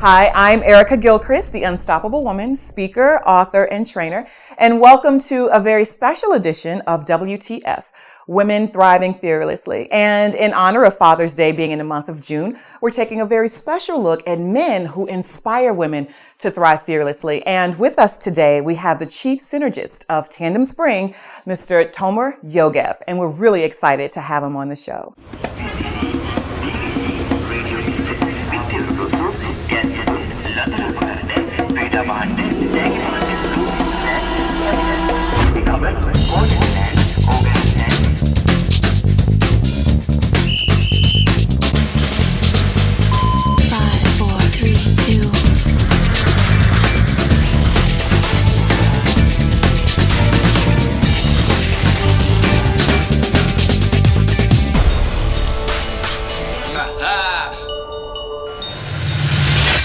Hi, I'm Erica Gilchrist, the Unstoppable Woman, speaker, author, and trainer, and welcome to a very special edition of WTF, Women Thriving Fearlessly. And in honor of Father's Day being in the month of June, we're taking a very special look at men who inspire women to thrive fearlessly. And with us today, we have the chief synergist of Tandem Spring, Mr. Tomer Yogev, and we're really excited to have him on the show.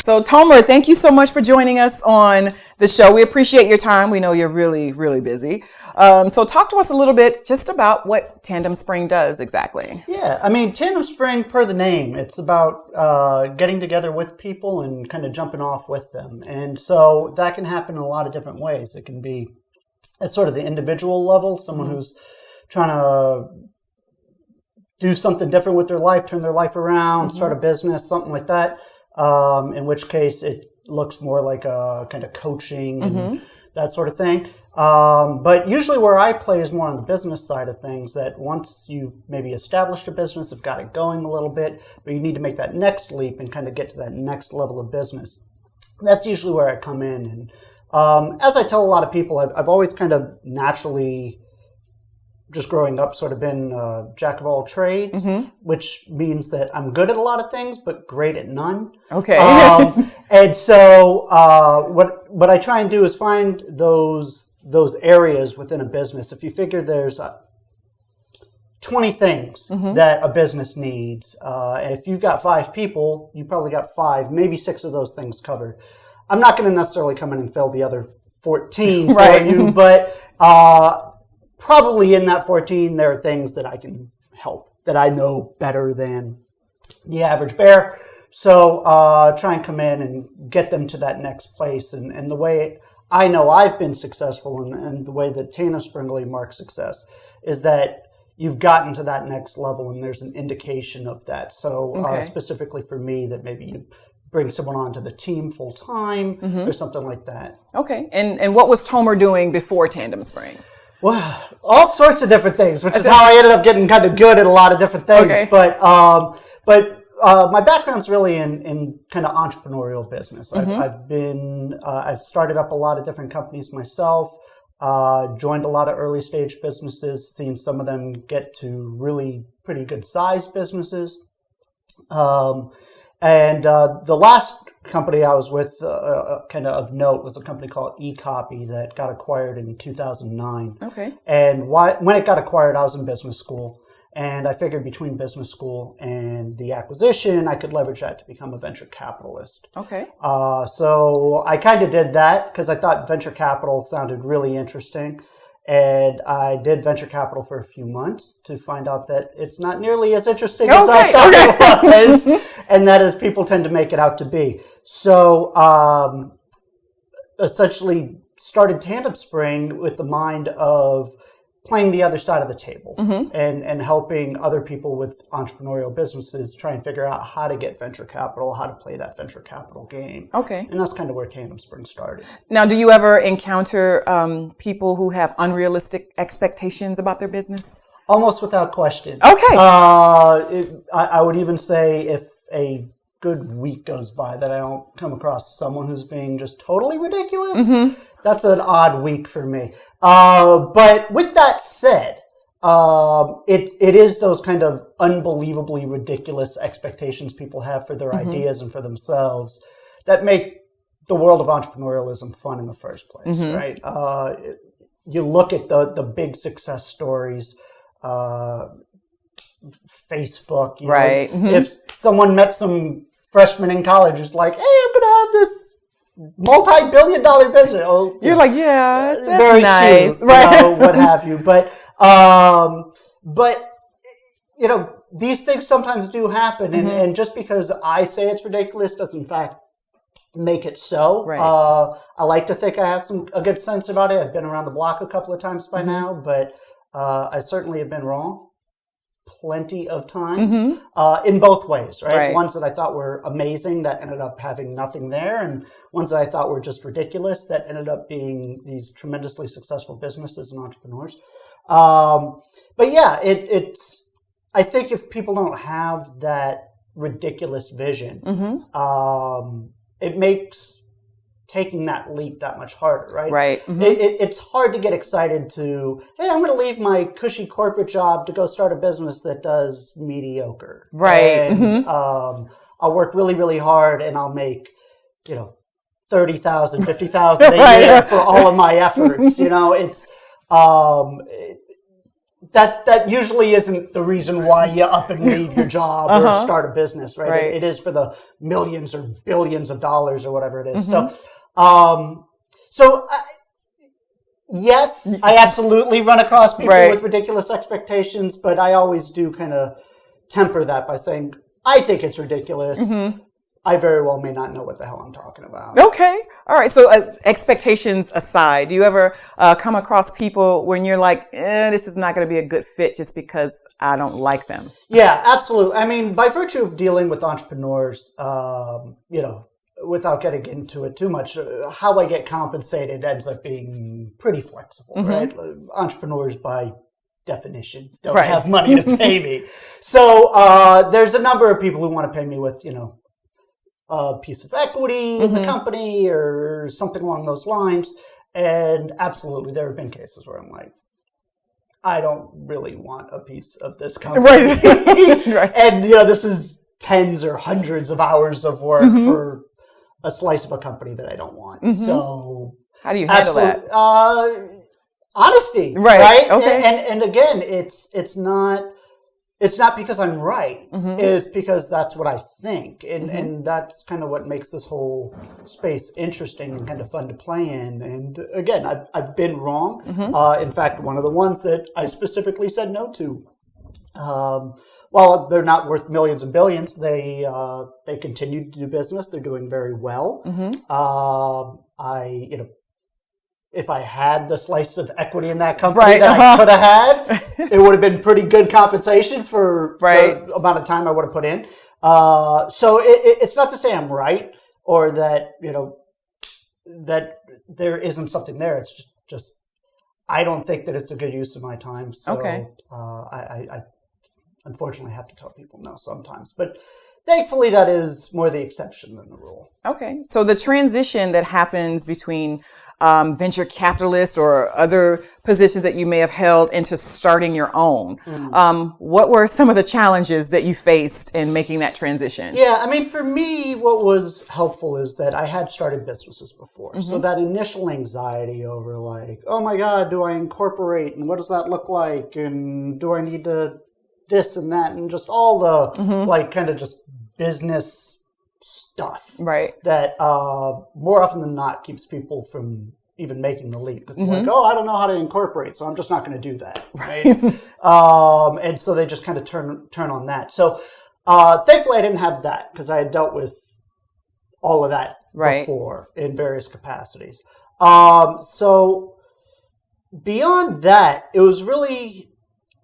So Tomer, thank you so much for joining us on the show. We appreciate your time. We know you're really, really busy. So talk to us a little bit just about what Tandem Spring does exactly. Yeah, I mean, Tandem Spring, per the name, it's about getting together with people and kind of jumping off with them. And so that can happen in a lot of different ways. It can be at sort of the individual level, someone who's trying to do something different with their life, turn their life around, start a business, something like that. In which case it looks more like a kind of coaching and that sort of thing. But usually where I play is more on the business side of things, that once you've maybe established a business, have got it going a little bit, but you need to make that next leap and kind of get to that next level of business. That's usually where I come in. And as I tell a lot of people, I've always kind of naturally, just growing up, sort of been a jack of all trades, which means that I'm good at a lot of things, but great at none. Okay. And so what I try and do is find those areas within a business. If you figure there's 20 things that a business needs, and if you've got 5 people, you probably got 5, maybe 6 of those things covered. I'm not going to necessarily come in and fill the other 14 for you, but probably in that 14, there are things that I can help, that I know better than the average bear. So try and come in and get them to that next place. And the way I know I've been successful and the way that Tandem Spring really marks success is that you've gotten to that next level and there's an indication of that. So specifically for me, that maybe you bring someone onto the team full time or something like that. Okay. And what was Tomer doing before Tandem Spring? Well, all sorts of different things, which is how I ended up getting kind of good at a lot of different things. Okay. But my background's really in kind of entrepreneurial business. I've started up a lot of different companies myself, joined a lot of early stage businesses, seen some of them get to really pretty good sized businesses. And the last company I was with, kind of note, was a company called eCopy that got acquired in 2009. Okay. And when it got acquired, I was in business school. And I figured between business school and the acquisition, I could leverage that to become a venture capitalist. Okay. So I kind of did that because I thought venture capital sounded really interesting. And I did venture capital for a few months to find out that it's not nearly as interesting as I thought it was, and that is people tend to make it out to be. So essentially started Tandem Spring with the mind of playing the other side of the table and helping other people with entrepreneurial businesses try and figure out how to get venture capital, how to play that venture capital game. Okay. And that's kind of where Tandem Spring started. Now, do you ever encounter people who have unrealistic expectations about their business? Almost without question. Okay. I would even say if a good week goes by that I don't come across someone who's being just totally ridiculous, that's an odd week for me. But with that said, it is those kind of unbelievably ridiculous expectations people have for their ideas and for themselves that make the world of entrepreneurialism fun in the first place, right? You look at the big success stories, Facebook, right? If someone met some freshman in college who's like, hey, I'm going to have this multi-billion-dollar business. Oh, you're like, yeah, that's very nice, cute, right? What have you? But these things sometimes do happen, and just because I say it's ridiculous doesn't in fact make it so. Right. I like to think I have a good sense about it. I've been around the block a couple of times by now, but I certainly have been wrong plenty of times in both ways, right? Ones that I thought were amazing that ended up having nothing there, and ones that I thought were just ridiculous that ended up being these tremendously successful businesses and entrepreneurs. But yeah, it's. I think if people don't have that ridiculous vision, it makes taking that leap that much harder, right? Right. It's hard to get excited to, hey, I'm going to leave my cushy corporate job to go start a business that does mediocre. Right. And I'll work really, really hard and I'll make, $30,000, $50,000 a year for all of my efforts. It's that usually isn't the reason why you up and leave your job or start a business, right? It is for the millions or billions of dollars or whatever it is. Yes, I absolutely run across people with ridiculous expectations, but I always do kind of temper that by saying, I think it's ridiculous. I very well may not know what the hell I'm talking about. Okay. All right. So expectations aside, do you ever come across people when you're like, this is not going to be a good fit just because I don't like them? Yeah, absolutely. I mean, by virtue of dealing with entrepreneurs, without getting into it too much, how I get compensated ends up being pretty flexible, right? Entrepreneurs by definition don't have money to pay me. So there's a number of people who want to pay me with, a piece of equity in the company or something along those lines. And absolutely, there have been cases where I'm like, I don't really want a piece of this company. And, this is tens or hundreds of hours of work for a slice of a company that I don't want. So how do you handle that? Honesty, right? Okay. And again, it's not because I'm right. It's because that's what I think. And that's kind of what makes this whole space interesting and kind of fun to play in. And again, I've been wrong. In fact, one of the ones that I specifically said no to, while they're not worth millions and billions, they continue to do business. They're doing very well. If I had the slice of equity in that company that I could have had, it would have been pretty good compensation for the amount of time I would have put in. So it's not to say I'm right or that, that there isn't something there. It's just I don't think that it's a good use of my time. So I unfortunately have to tell people no sometimes. But thankfully, that is more the exception than the rule. Okay. So the transition that happens between venture capitalist or other positions that you may have held into starting your own, what were some of the challenges that you faced in making that transition? Yeah, I mean, for me, what was helpful is that I had started businesses before. So that initial anxiety over like, oh my God, do I incorporate? And what does that look like? And do I need to this and that? And just all the like kind of just business stuff that more often than not keeps people from even making the leap. It's like, I don't know how to incorporate, so I'm just not going to do that, right? And so they just kind of turn on that. So thankfully I didn't have that because I had dealt with all of that before in various capacities. So beyond that, it was really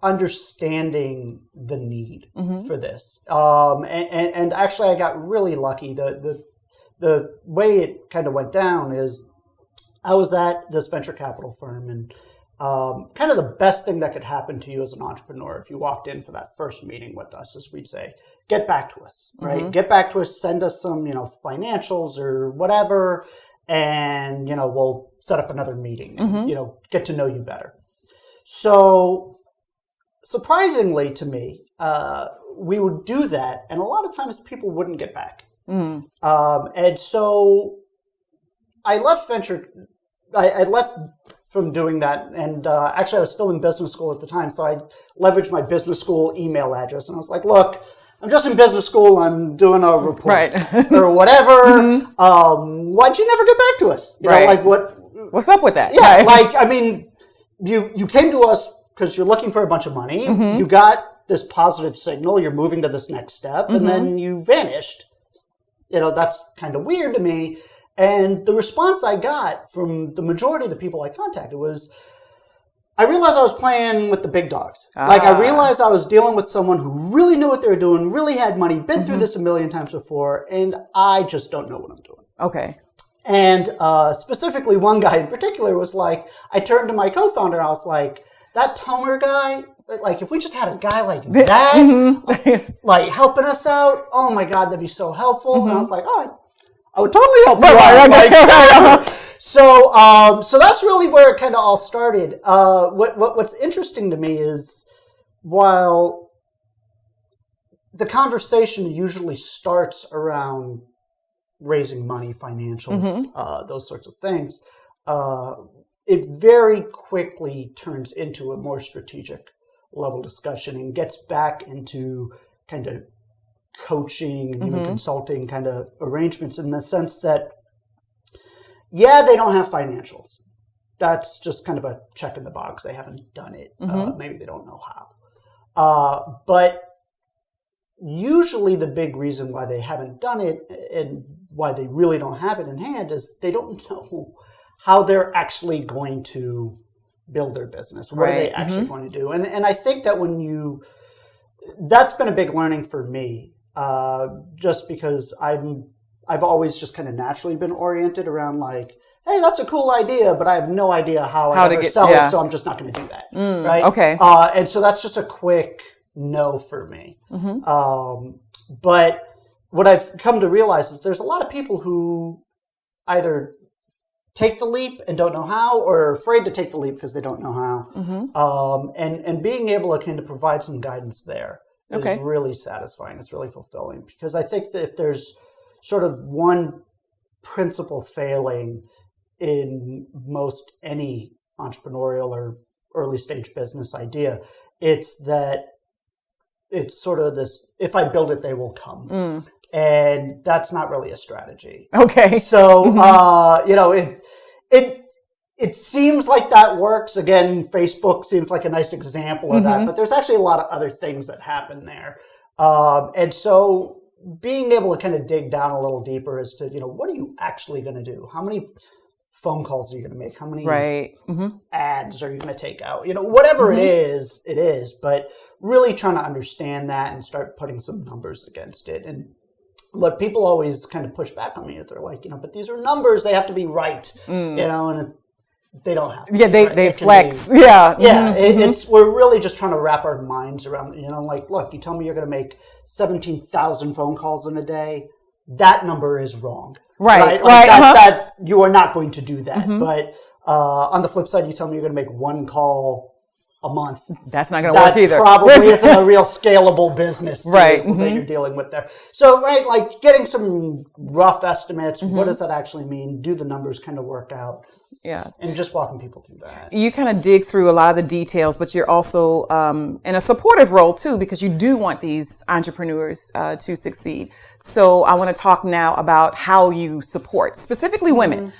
understanding the need for this. And actually I got really lucky. The way it kind of went down is I was at this venture capital firm and kind of the best thing that could happen to you as an entrepreneur if you walked in for that first meeting with us is we'd say, get back to us, right? Get back to us, send us some, financials or whatever, and, we'll set up another meeting and, get to know you better. So surprisingly to me, we would do that, and a lot of times people wouldn't get back. And so I left I left from doing that, and actually I was still in business school at the time, so I leveraged my business school email address, and I was like, look, I'm just in business school, I'm doing a report or whatever. Why'd you never get back to us? You know, like what's up with that? Yeah, like, I mean, you came to us because you're looking for a bunch of money. You got this positive signal. You're moving to this next step, and then you vanished. that's kind of weird to me. And the response I got from the majority of the people I contacted was, I realized I was playing with the big dogs. Like, I realized I was dealing with someone who really knew what they were doing, really had money, been through this a million times before, and I just don't know what I'm doing. Okay. And specifically, one guy in particular was like, I turned to my co-founder and I was like, that Tomer guy, like, if we just had a guy like that, like, helping us out, oh my God, that'd be so helpful. And I was like, oh, I would totally help you out. So that's really where it kind of all started. What's interesting to me is, while the conversation usually starts around raising money, financials, those sorts of things, it very quickly turns into a more strategic level discussion and gets back into kind of coaching and even consulting kind of arrangements, in the sense that, yeah, they don't have financials. That's just kind of a check in the box. They haven't done it. Maybe they don't know how. But usually the big reason why they haven't done it and why they really don't have it in hand is they don't know how they're actually going to build their business. What are they actually going to do? And I think that that's been a big learning for me, just because I've always just kind of naturally been oriented around like, hey, that's a cool idea, but I have no idea how I ever sell it, so I'm just not going to do that. Right? Okay. And so that's just a quick no for me. But what I've come to realize is there's a lot of people who either take the leap and don't know how, or are afraid to take the leap because they don't know how. And being able to kind of provide some guidance there is really satisfying. It's really fulfilling, because I think that if there's sort of one principal failing in most any entrepreneurial or early stage business idea, it's that it's sort of this, if I build it, they will come. And that's not really a strategy. Okay. So, it seems like that works. Again, Facebook seems like a nice example of that, but there's actually a lot of other things that happen there. And so being able to kind of dig down a little deeper as to, what are you actually going to do? How many phone calls are you going to make? How many ads are you going to take out? Whatever it is, but really trying to understand that and start putting some numbers against it. And what people always kind of push back on me is they're like, but these are numbers, they have to be right, and they don't have to. Yeah, they flex. It's we're really just trying to wrap our minds around, like, look, you tell me you're going to make 17,000 phone calls in a day. That number is wrong. Right. That you are not going to do that. But on the flip side, you tell me you're going to make one call a month. That's not going to work either. That probably isn't a real scalable business that you're dealing with there. So, like getting some rough estimates. What does that actually mean? Do the numbers kind of work out? Yeah. And just walking people through that. You kind of dig through a lot of the details, but you're also in a supportive role too, because you do want these entrepreneurs to succeed. So I want to talk now about how you support specifically women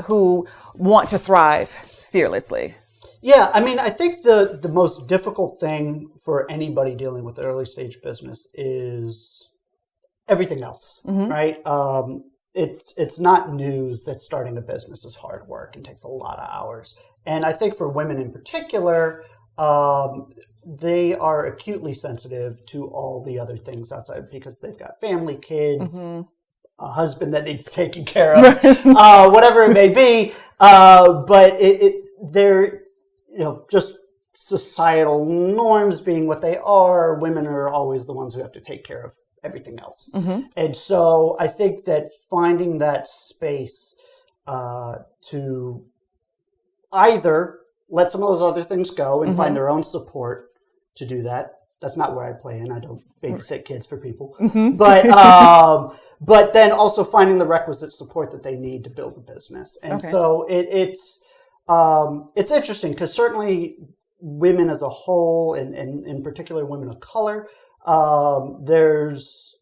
who want to thrive fearlessly. Yeah, I mean, I think the most difficult thing for anybody dealing with early stage business is everything else, right? It's not news that starting a business is hard work and takes a lot of hours. And I think for women in particular, they are acutely sensitive to all the other things outside, because they've got family, kids, a husband that needs taken care of, whatever it may be. But they're, just societal norms being what they are, women are always the ones who have to take care of everything else. And so I think that finding that space to either let some of those other things go and find their own support to do that. That's not where I play in. I don't babysit kids for people. But then also finding the requisite support that they need to build a business. And so it's interesting, because certainly women as a whole, and in particular women of color, there's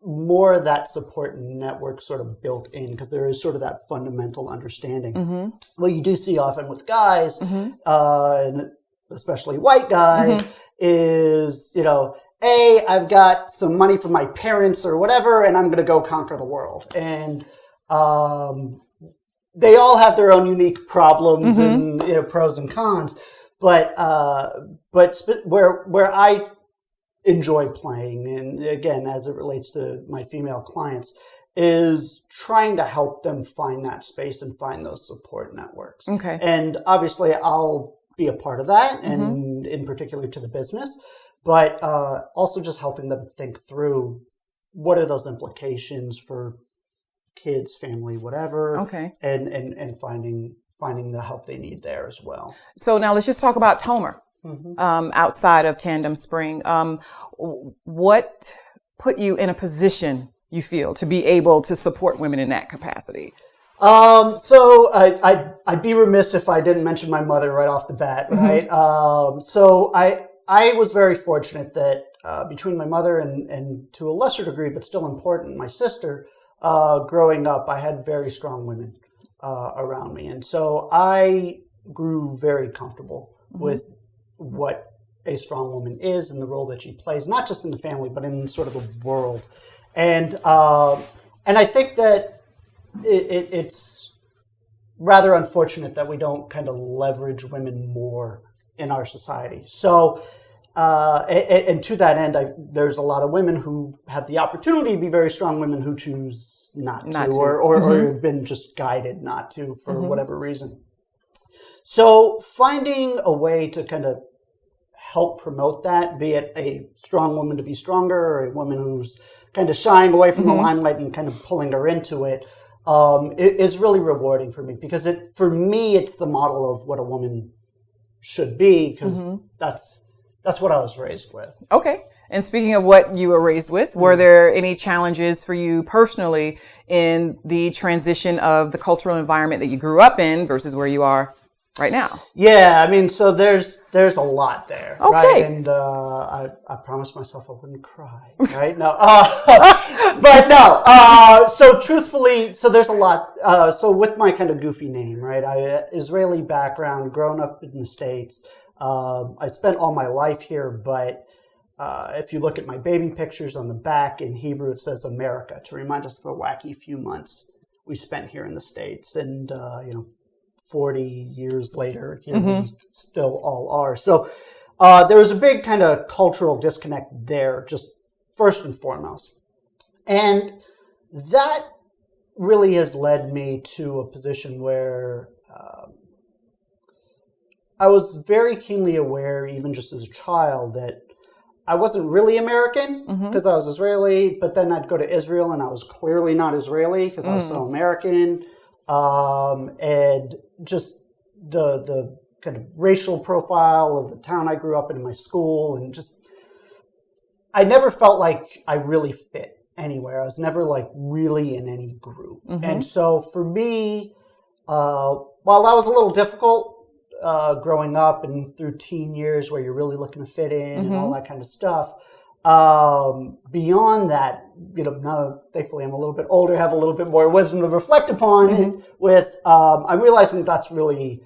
more of that support network sort of built in, because there is sort of that fundamental understanding. What you do see often with guys, and especially white guys, is, I've got some money from my parents or whatever, and I'm going to go conquer the world. And they all have their own unique problems and pros and cons. But where I enjoy playing, and again, as it relates to my female clients, is trying to help them find that space and find those support networks. Okay. And obviously, I'll be a part of that, and in particular to the business, but also just helping them think through what are those implications for kids, family, whatever. Okay. And finding the help they need there as well. So now let's just talk about Tomer. Outside of Tandem Spring. What put you in a position, you feel, to be able to support women in that capacity? So I'd be remiss if I didn't mention my mother right off the bat, right? So I was very fortunate that between my mother and to a lesser degree, but still important, my sister, growing up, I had very strong women around me. And so I grew very comfortable with what a strong woman is and the role that she plays, not just in the family, but in sort of the world. And I think that it's rather unfortunate that we don't kind of leverage women more in our society. So, and to that end, there's a lot of women who have the opportunity to be very strong women who choose not to. Or have been just guided not to for whatever reason. So finding a way to kind of help promote that, be it a strong woman to be stronger, or a woman who's kind of shying away from the limelight and kind of pulling her into it, is really rewarding for me, because for me, it's the model of what a woman should be, because that's what I was raised with. Okay. And speaking of what you were raised with, were there any challenges for you personally in the transition of the cultural environment that you grew up in versus where you are right now? Yeah, I mean, so there's a lot there, okay. Right? And I promised myself I wouldn't cry, right? No, but no. So truthfully, so there's a lot. So with my kind of goofy name, right? Israeli background, grown up in the States. I spent all my life here, but if you look at my baby pictures on the back, in Hebrew it says America, to remind us of the wacky few months we spent here in the States. And 40 years later, we still all are. So there was a big kind of cultural disconnect there, just first and foremost. And that really has led me to a position where I was very keenly aware, even just as a child, that I wasn't really American because I was Israeli, but then I'd go to Israel and I was clearly not Israeli because I was so American. And just the kind of racial profile of the town I grew up in, my school, and just, I never felt like I really fit anywhere. I was never like really in any group. And so for me, while that was a little difficult, growing up and through teen years where you're really looking to fit in and all that kind of stuff, beyond that, now thankfully I'm a little bit older, have a little bit more wisdom to reflect upon it with, I'm realizing that's really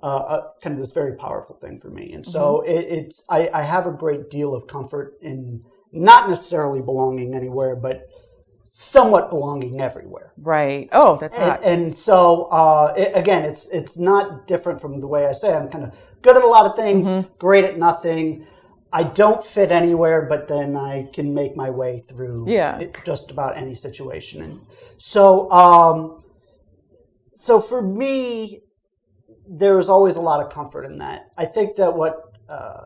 kind of this very powerful thing for me. And so I have a great deal of comfort in not necessarily belonging anywhere, but somewhat belonging everywhere. Right. Oh, that's hot. And so, again, it's not different from the way I say I'm kind of good at a lot of things, great at nothing. I don't fit anywhere, but then I can make my way through just about any situation. And so, so for me, there's always a lot of comfort in that. I think that what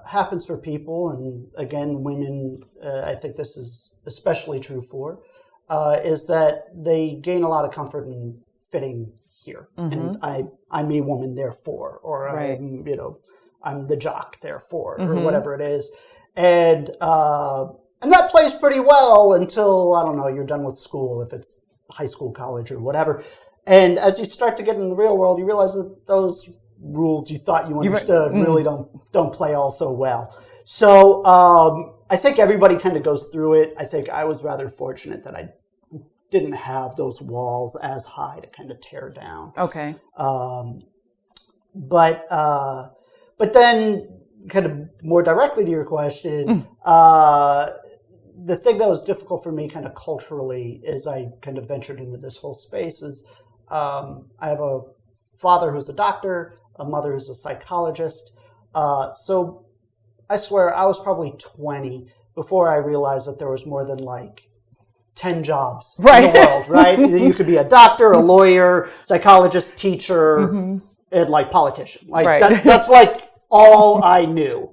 happens for people, and again, women, I think this is especially true for, is that they gain a lot of comfort in fitting here. And I'm a woman, therefore, or I'm the jock, therefore, or whatever it is. And that plays pretty well until, I don't know, you're done with school, if it's high school, college, or whatever. And as you start to get in the real world, you realize that those rules you thought you understood really don't play all so well. So I think everybody kind of goes through it. I think I was rather fortunate that I didn't have those walls as high to kind of tear down. Okay. But then, kind of more directly to your question, the thing that was difficult for me kind of culturally as I kind of ventured into this whole space is I have a father who's a doctor, a mother who's a psychologist. So I swear I was probably 20 before I realized that there was more than like 10 jobs in the world, right? You could be a doctor, a lawyer, psychologist, teacher, and like politician. Like that's like all I knew.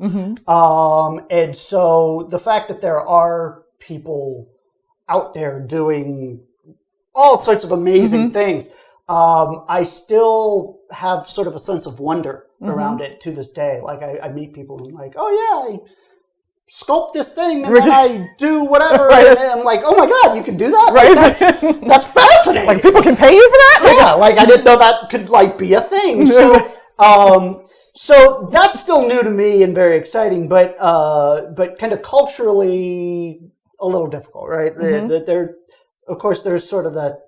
And so the fact that there are people out there doing all sorts of amazing things, I still have sort of a sense of wonder around it to this day. Like I meet people and I'm like, oh yeah, I sculpt this thing and then I do whatever. And I'm like, oh my God, you can do that? Like, that's fascinating. Like people can pay you for that? Yeah, like I didn't know that could like be a thing. So, so that's still new to me and very exciting, but kind of culturally a little difficult, right? There, of course, there's sort of that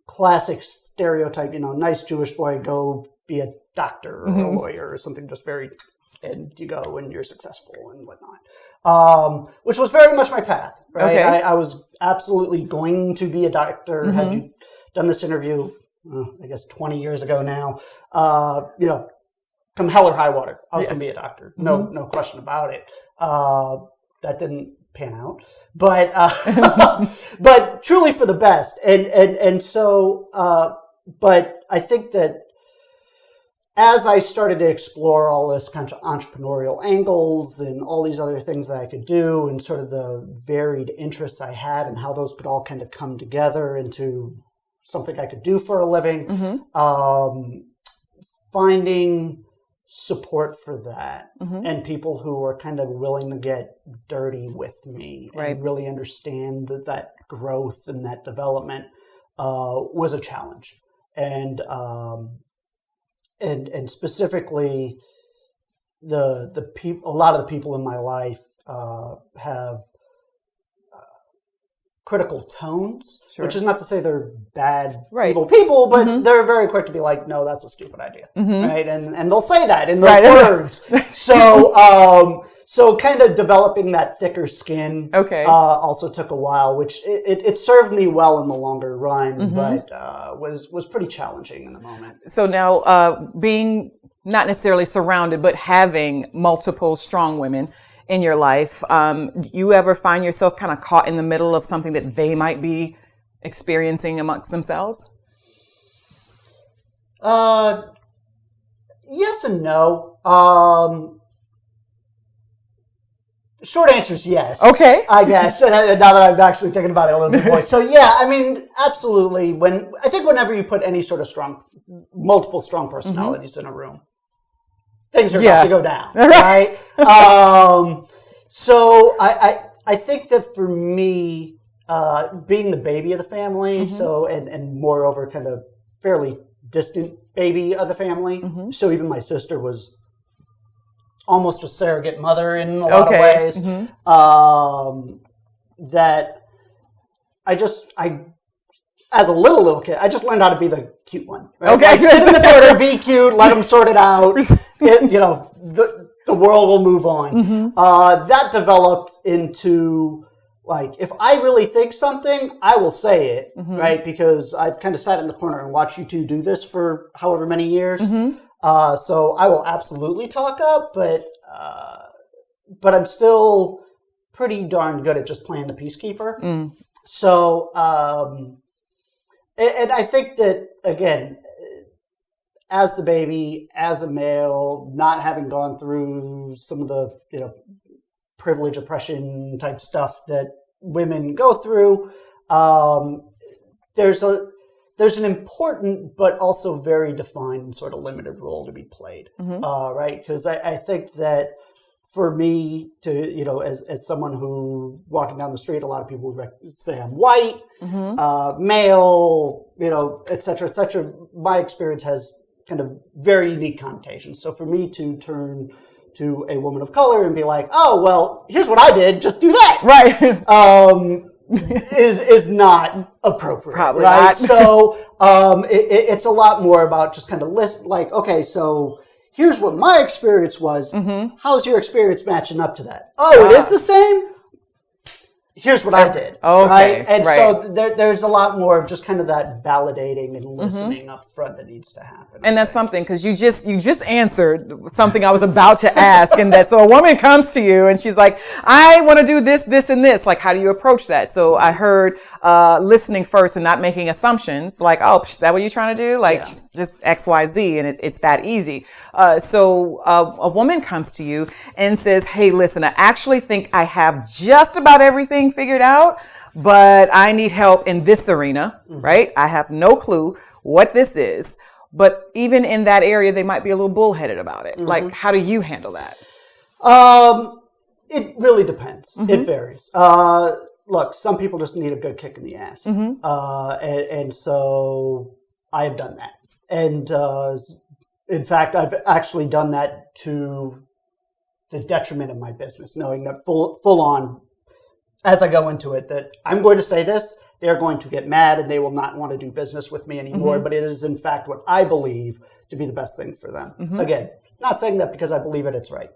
classic stereotype, nice Jewish boy, go be a doctor or a lawyer or something, just very, and you go and you're successful and whatnot, which was very much my path, right? Okay. I was absolutely going to be a doctor. Had you done this interview, I guess 20 years ago now, come hell or high water, I was going to be a doctor. No question about it. That didn't pan out, but but truly for the best. And so, but I think that as I started to explore all this kind of entrepreneurial angles and all these other things that I could do and sort of the varied interests I had and how those could all kind of come together into something I could do for a living, finding support for that and people who are kind of willing to get dirty with me and really understand that growth and that development was a challenge. And specifically the people, a lot of the people in my life have critical tones, which is not to say they're bad, evil people, but they're very quick to be like, no, that's a stupid idea, right? And they'll say that in those words. So, so kind of developing that thicker skin also took a while, which it served me well in the longer run, but was pretty challenging in the moment. So now being not necessarily surrounded, but having multiple strong women in your life, do you ever find yourself kind of caught in the middle of something that they might be experiencing amongst themselves? Yes and no. Short answer is yes. Okay. I guess, now that I'm actually thinking about it a little bit more. So yeah, I mean, absolutely. I think whenever you put any sort of multiple strong personalities in a room, things are about to go down, right? So I think that for me, being the baby of the family, so and moreover, kind of fairly distant baby of the family. So even my sister was almost a surrogate mother in a lot of ways. That I as a little kid, I just learned how to be the cute one. Right? Okay, like, sit in the corner, be cute, let them sort it out. The world will move on. That developed into, like, if I really think something, I will say it, right? Because I've kind of sat in the corner and watched you two do this for however many years. So I will absolutely talk up, but I'm still pretty darn good at just playing the peacekeeper. So, and I think that, again, as the baby, as a male, not having gone through some of the, privilege, oppression type stuff that women go through, there's an important but also very defined sort of limited role to be played, right? Because I think that for me to, as someone who walking down the street, a lot of people would say I'm white, male, et cetera, my experience has kind of very unique connotations. So for me to turn to a woman of color and be like, oh, well, here's what I did, just do that. Right. is not appropriate. Probably right? not. So it's a lot more about just kind of list, like, okay, so here's what my experience was. How's your experience matching up to that? Oh, it is the same? Here's what I did. Okay, right? And so there's a lot more of just kind of that validating and listening up front that needs to happen. And that's something, because you just answered something I was about to ask. And that, so a woman comes to you and she's like, I want to do this, this, and this. Like, how do you approach that? So I heard listening first and not making assumptions. Like, oh, that what you're trying to do? Like, just X, Y, Z. And it's that easy. So a woman comes to you and says, hey, listen, I actually think I have just about everything figured out, but I need help in this arena, right? I have no clue what this is, but even in that area, they might be a little bullheaded about it. Like, how do you handle that? It really depends. It varies. Look, some people just need a good kick in the ass. And so I've done that. And in fact, I've actually done that to the detriment of my business, knowing that full on, as I go into it, that I'm going to say this, they're going to get mad and they will not want to do business with me anymore. But it is, in fact, what I believe to be the best thing for them. Again, not saying that because I believe it's right,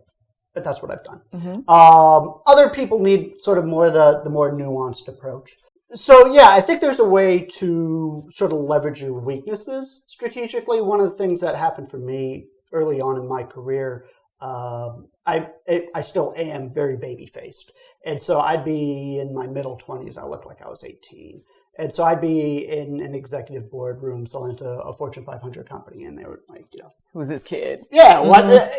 but that's what I've done. Other people need sort of more the more nuanced approach. So, yeah, I think there's a way to sort of leverage your weaknesses strategically. One of the things that happened for me early on in my career, I still am very baby-faced. And so I'd be in my middle 20s. I looked like I was 18. And so I'd be in an executive boardroom selling to a Fortune 500 company. And they were like, who's this kid? Yeah.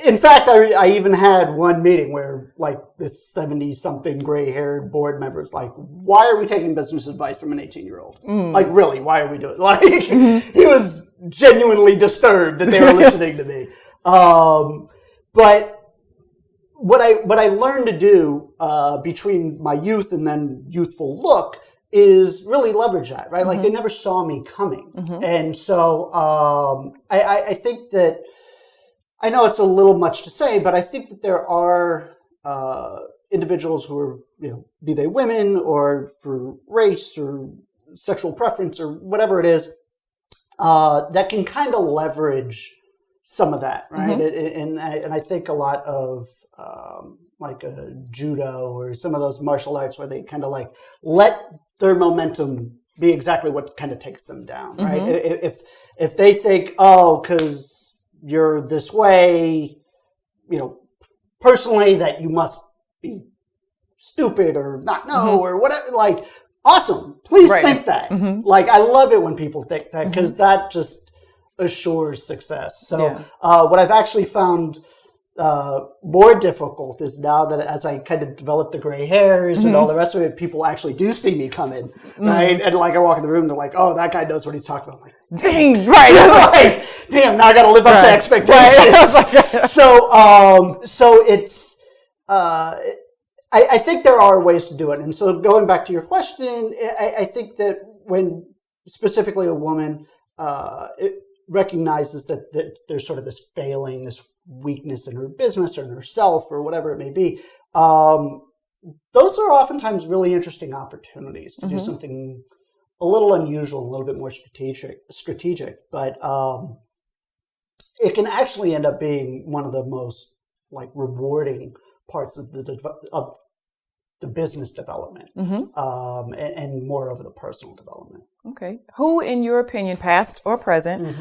In fact, I even had one meeting where like this 70-something gray-haired board member was like, why are we taking business advice from an 18-year-old? Like, really, why are we doing it? Like, he was genuinely disturbed that they were listening to me. But what I learned to do between my youth and then youthful look is really leverage that, right? Like, they never saw me coming. And so I think that, I know it's a little much to say, but I think that there are individuals who are, be they women or for race or sexual preference or whatever it is, that can kind of leverage some of that, right? And I think a lot of like a judo or some of those martial arts where they kind of like let their momentum be exactly what kind of takes them down, right? If they think, oh, because you're this way, personally, that you must be stupid or not know or whatever, like, awesome. Please think that. Like, I love it when people think that because that just assures success. So what I've actually found more difficult is now that as I kind of develop the gray hairs and all the rest of it, people actually do see me come in, right? And like I walk in the room, they're like, "Oh, that guy knows what he's talking about." I'm like, dang, right? Like, damn, now I got to live up to expectations. So it's, I think there are ways to do it. And so going back to your question, I think that when specifically a woman it recognizes that there's sort of this failing, this weakness in her business or in herself or whatever it may be, those are oftentimes really interesting opportunities to do something a little unusual, a little bit more strategic, but it can actually end up being one of the most like rewarding parts of the business development, and more of the personal development. Okay. Who, in your opinion, past or present,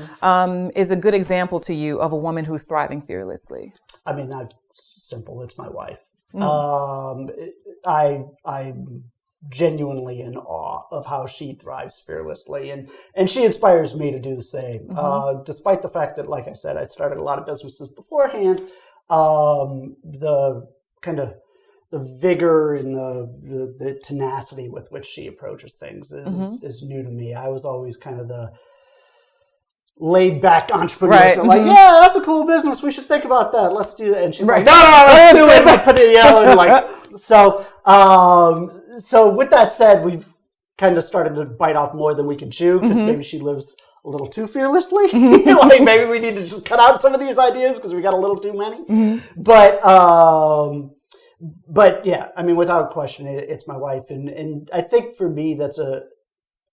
is a good example to you of a woman who's thriving fearlessly? I mean, that's simple. It's my wife. I'm genuinely in awe of how she thrives fearlessly, and she inspires me to do the same. Despite the fact that, like I said, I started a lot of businesses beforehand, the kind of the vigor and the tenacity with which she approaches things is new to me. I was always kind of the laid back entrepreneur. Right. Like, yeah, that's a cool business. We should think about that. Let's do that. And she's like, no, let's do it. Let's put it, and like, so with that said, we've kind of started to bite off more than we can chew because maybe she lives a little too fearlessly. Like, maybe we need to just cut out some of these ideas because we got a little too many. But yeah, I mean, without question, it's my wife. And I think for me, that's a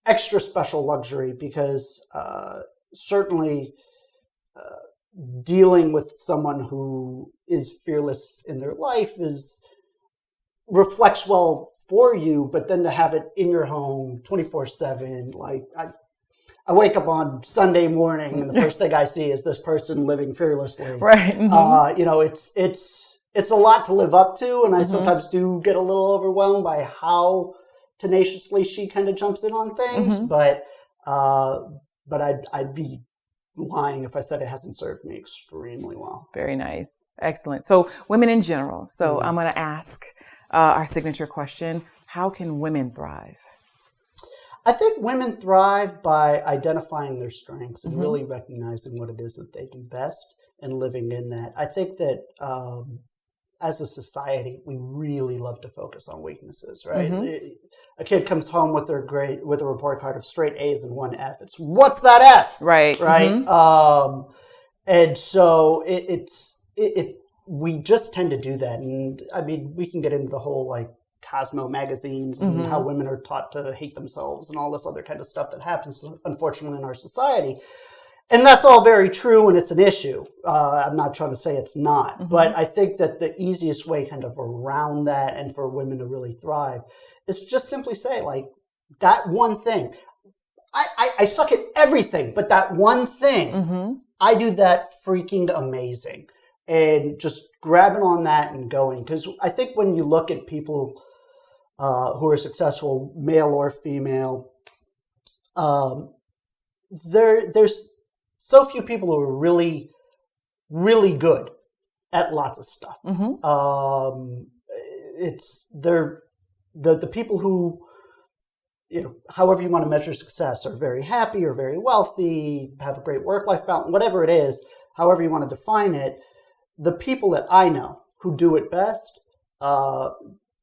extra special luxury because certainly dealing with someone who is fearless in their life reflects well for you, but then to have it in your home 24/7, like I wake up on Sunday morning and the first thing I see is this person living fearlessly. Right. Mm-hmm. It's a lot to live up to, and I sometimes do get a little overwhelmed by how tenaciously she kind of jumps in on things. But I'd be lying if I said it hasn't served me extremely well. Very nice. Excellent. So women in general. So I'm going to ask our signature question. How can women thrive? I think women thrive by identifying their strengths and really recognizing what it is that they do best and living in that. I think that as a society, we really love to focus on weaknesses, right? A kid comes home with a report card of straight A's and 1 F. It's, what's that F? Right. And so we just tend to do that. And I mean, we can get into the whole like Cosmo magazines and how women are taught to hate themselves and all this other kind of stuff that happens, unfortunately, in our society. And that's all very true, and it's an issue. I'm not trying to say it's not. But I think that the easiest way kind of around that and for women to really thrive is to just simply say, like, that one thing. I suck at everything, but that one thing, I do that freaking amazing. And just grabbing on that and going. Because I think when you look at people who are successful, male or female, there's so few people who are really, really good at lots of stuff. The people who, however you want to measure success, are very happy or very wealthy, have a great work-life balance, whatever it is, however you want to define it. The people that I know who do it best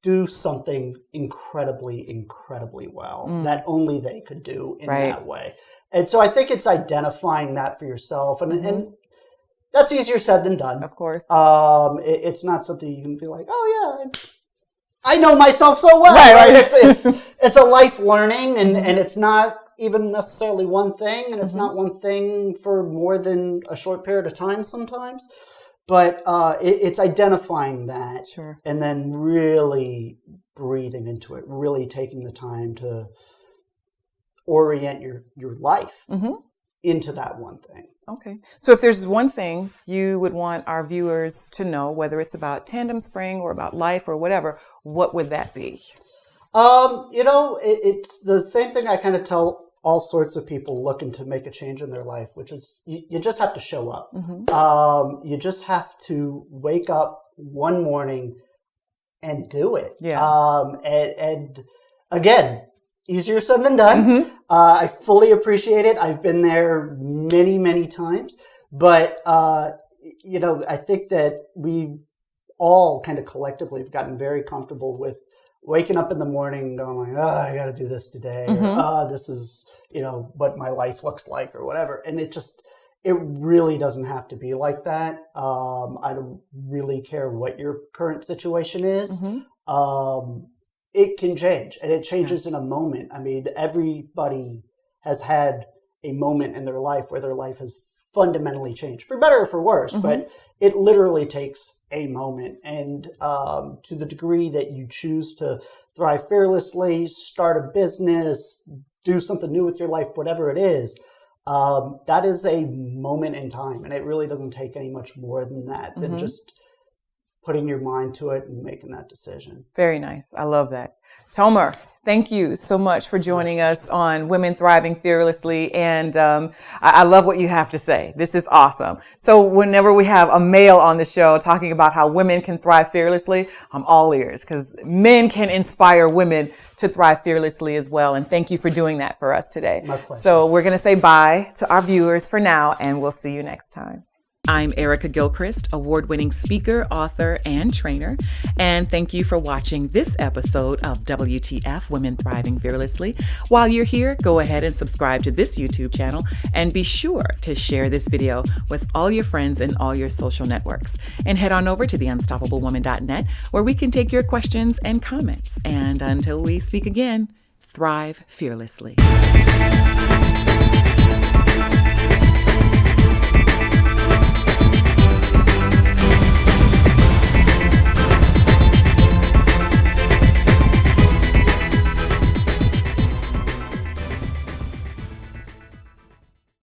do something incredibly, incredibly well that only they could do in that way. And so I think it's identifying that for yourself. And that's easier said than done. Of course. It's not something you can be like, oh, yeah, I know myself so well. Right. It's a life learning, and it's not even necessarily one thing, and it's not one thing for more than a short period of time sometimes. But it's identifying that and then really breathing into it, really taking the time to orient your life into that one thing. Okay. So if there's one thing you would want our viewers to know, whether it's about Tandem Spring or about life or whatever, what would that be? It's the same thing I kind of tell all sorts of people looking to make a change in their life, which is you just have to show up. You just have to wake up one morning and do it. And again, easier said than done. I fully appreciate it. I've been there many, many times. But, I think that we've all kind of collectively have gotten very comfortable with waking up in the morning and going like, I got to do this today. Or, this is, what my life looks like or whatever. And it really doesn't have to be like that. I don't really care what your current situation is. It can change, and it changes in a moment. I mean, everybody has had a moment in their life where their life has fundamentally changed, for better or for worse, but it literally takes a moment. And to the degree that you choose to thrive fearlessly, start a business, do something new with your life, whatever it is, that is a moment in time. And it really doesn't take any much more than that, than just putting your mind to it and making that decision. Very nice. I love that. Tomer, thank you so much for joining us on Women Thriving Fearlessly. And I love what you have to say. This is awesome. So whenever we have a male on the show talking about how women can thrive fearlessly, I'm all ears, because men can inspire women to thrive fearlessly as well. And thank you for doing that for us today. My pleasure. So we're going to say bye to our viewers for now, and we'll see you next time. I'm Erica Gilchrist, award-winning speaker, author, and trainer. And thank you for watching this episode of WTF, Women Thriving Fearlessly. While you're here, go ahead and subscribe to this YouTube channel and be sure to share this video with all your friends and all your social networks. And head on over to theunstoppablewoman.net where we can take your questions and comments. And until we speak again, thrive fearlessly.